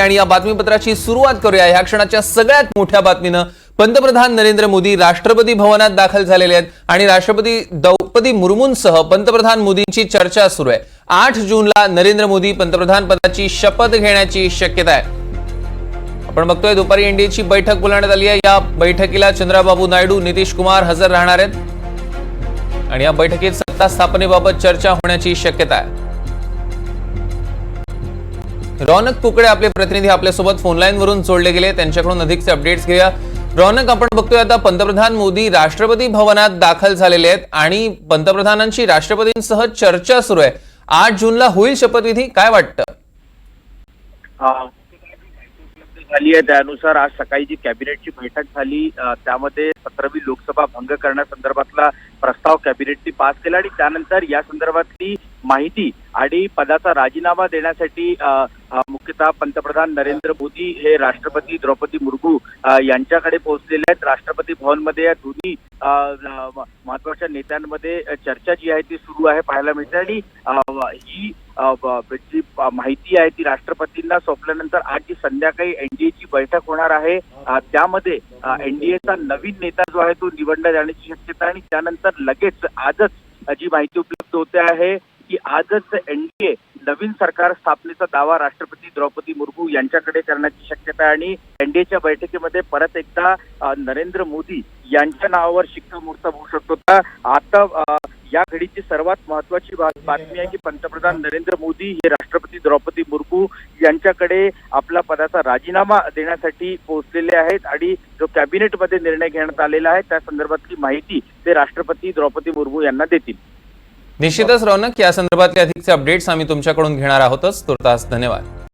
आणि या बातमीपत्राची सुरुवात करूया या क्षणाच्या सगळ्यात मोठ्या बातमीनं। पंतप्रधान नरेंद्र मोदी राष्ट्रपती भवनात दाखल झालेले आहेत आणि राष्ट्रपती द्रौपदी मुर्मूंसह पंतप्रधान मोदींची चर्चा सुरू आहे। 8 जूनला नरेंद्र मोदी पंतप्रधान पदाची शपथ घेण्याची शक्यता आहे। आपण बघतोय दुपारी एनडीएची बैठक बोलावण्यात आली आहे। या बैठकीला चंद्रबाबू नायडू, नितीश कुमार हजर राहणार आहेत आणि या बैठकीत सत्ता स्थापनेबाबत चर्चा होण्याची शक्यता आहे। रौनक कुकडे आपले प्रतिनिधी आपल्यासोबत फोन लाईन वरून जोडले गेले, त्यांच्याकडून अधिकचे अपडेट्स घेऊया। रौनक, आपण बघतोय आता पंतप्रधान मोदी राष्ट्रपती भवनात दाखल झालेले आहेत आणि पंतप्रधानांची राष्ट्रपतींसह चर्चा सुरू आहे। 8 जूनला होईल शपथविधी, काय वाटतं? झाली आहे त्यानुसार आज सकाळी जी कॅबिनेटची बैठक झाली त्यामध्ये 17वी लोकसभा भंग करण्यासंदर्भातला प्रस्ताव कॅबिनेटने पास केला आणि त्यानंतर या संदर्भातली माहिती आणि पदाचा राजीनामा देण्यासाठी मुख्यतः पंतप्रधान नरेंद्र मोदी हे राष्ट्रपती द्रौपदी मुर्मू यांच्याकडे पोहोचलेले आहेत। राष्ट्रपती भवनमध्ये या दोन्ही महत्वाच्या नेत्यांमध्ये चर्चा जी आहे ती सुरू आहे पाहायला मिळते आणि ही जी माहिती आहे ती राष्ट्रपतींना सोपल्यानंतर आज जी संध्याकाळी एनडीएची बैठक होणार आहे त्यामध्ये एनडीएचा नवीन नेता जो आहे तो निवडण्यात येण्याची शक्यता आहे आणि त्यानंतर लगेच आजच जी माहिती उपलब्ध होते आहे की आजच एनडीए नवीन सरकार स्थापनेचा दावा राष्ट्रपती द्रौपदी मुर्मू यांच्याकडे करण्याची शक्यता आहे आणि एनडीएच्या बैठकीमध्ये परत एकदा नरेंद्र मोदी यांच्या नावावर शिक्कामोर्तब होऊ शकतो। आता या घडीची सर्वात महत्वाची बातमी आहे की पंतप्रधान नरेंद्र मोदी हे राष्ट्रपती द्रौपदी मुर्मू यांच्याकडे आपला पदाचा राजीनामा देण्यासाठी पोहोचलेले आहेत आणि जो कॅबिनेटमध्ये निर्णय घेण्यात आलेला आहे त्या संदर्भातली माहिती ते राष्ट्रपती द्रौपदी मुर्मू यांना देतील। निश्चितच रौनक, या संदर्भातले अधिकचे अपडेट्स आम्ही तुमच्याकडून घेणार आहोतच। तुर्तास धन्यवाद।